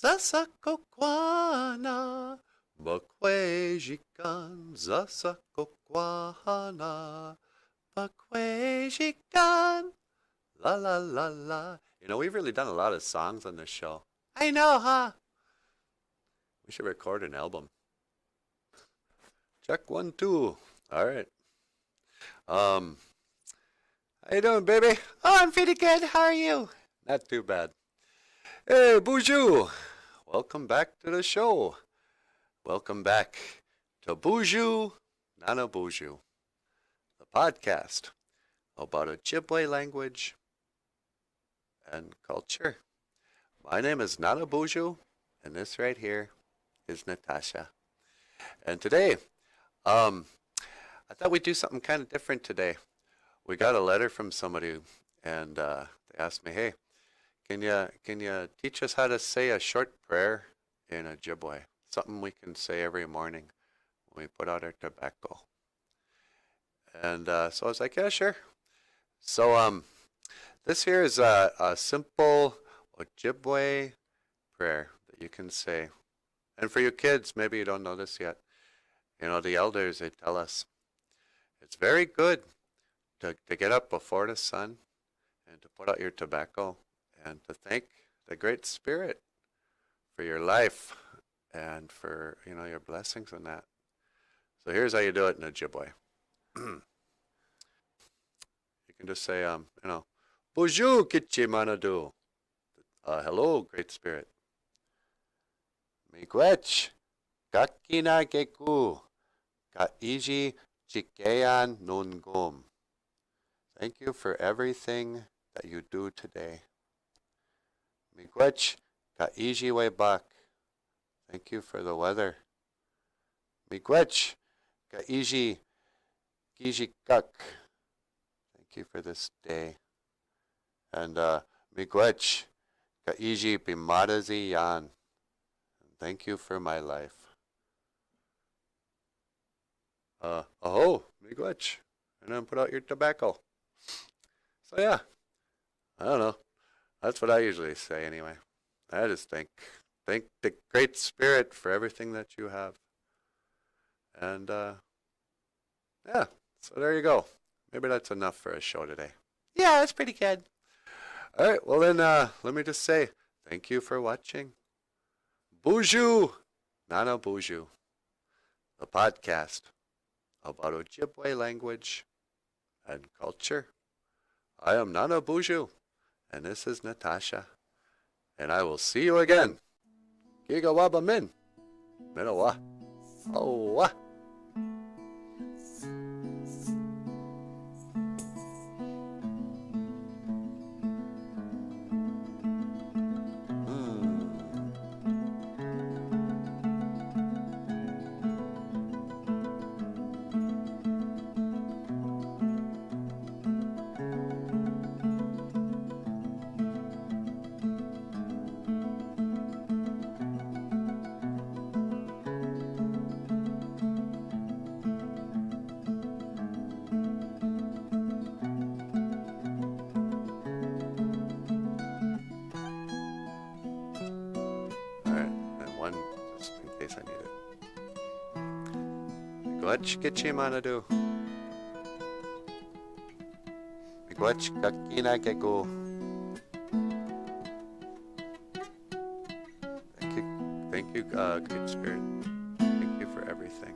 zasakokwana, bakwejikan, zasakokwana, bakwejikan, la la la la. You know, we've really done a lot of songs on this show. I know, huh? We should record an album. Check 1, 2. All right. How you doing, baby? Oh, I'm pretty good. How are you? Not too bad. Hey, BOOZHOO! Welcome back to the show. Welcome back to BOOZHOO, Nana BOOZHOO, the podcast about Ojibwe language and culture. My name is Nana BOOZHOO, and this right here is Natasha. And today, I thought we'd do something kind of different today. We got a letter from somebody, and they asked me, "Hey, can you teach us how to say a short prayer in Ojibwe? Something we can say every morning when we put out our tobacco." And so I was like, "Yeah, sure." So this here is a simple Ojibwe prayer that you can say. And for you kids, maybe you don't know this yet. You know, the elders, they tell us it's very good to get up before the sun and to put out your tobacco and to thank the Great Spirit for your life and for, you know, your blessings and that. So here's how you do it in Ojibwe. You can just say, you know, BOOZHOO Gichi-manidoo. Hello, Great Spirit. Miigwech Gakina gegoo. Gaa-izhi-chigeyan noongoom. Thank you for everything that you do today. Miigwech Gaa-izhi-webak. Thank you for the weather. Miigwech gaa-izhi-chigeyan. Thank you for this day. And Miigwech gaa-izhi-bimaadiziyaan. Thank you for my life. Aho, Miigwech. And then put out your tobacco. So yeah, I don't know. That's what I usually say anyway. I just thank the Great Spirit for everything that you have. And yeah, so there you go. Maybe that's enough for a show today. Yeah, that's pretty good. All right, well then let me just say thank you for watching. BOOZHOO, Nana BOOZHOO, the podcast about Ojibwe language and culture. I am Nana BOOZHOO, and this is Natasha, and I will see you again. Giga min, minawa, awa. Miigwech Gichi-manidoo. Miigwech gakina gegoo. Thank you, Great Spirit. Thank you for everything.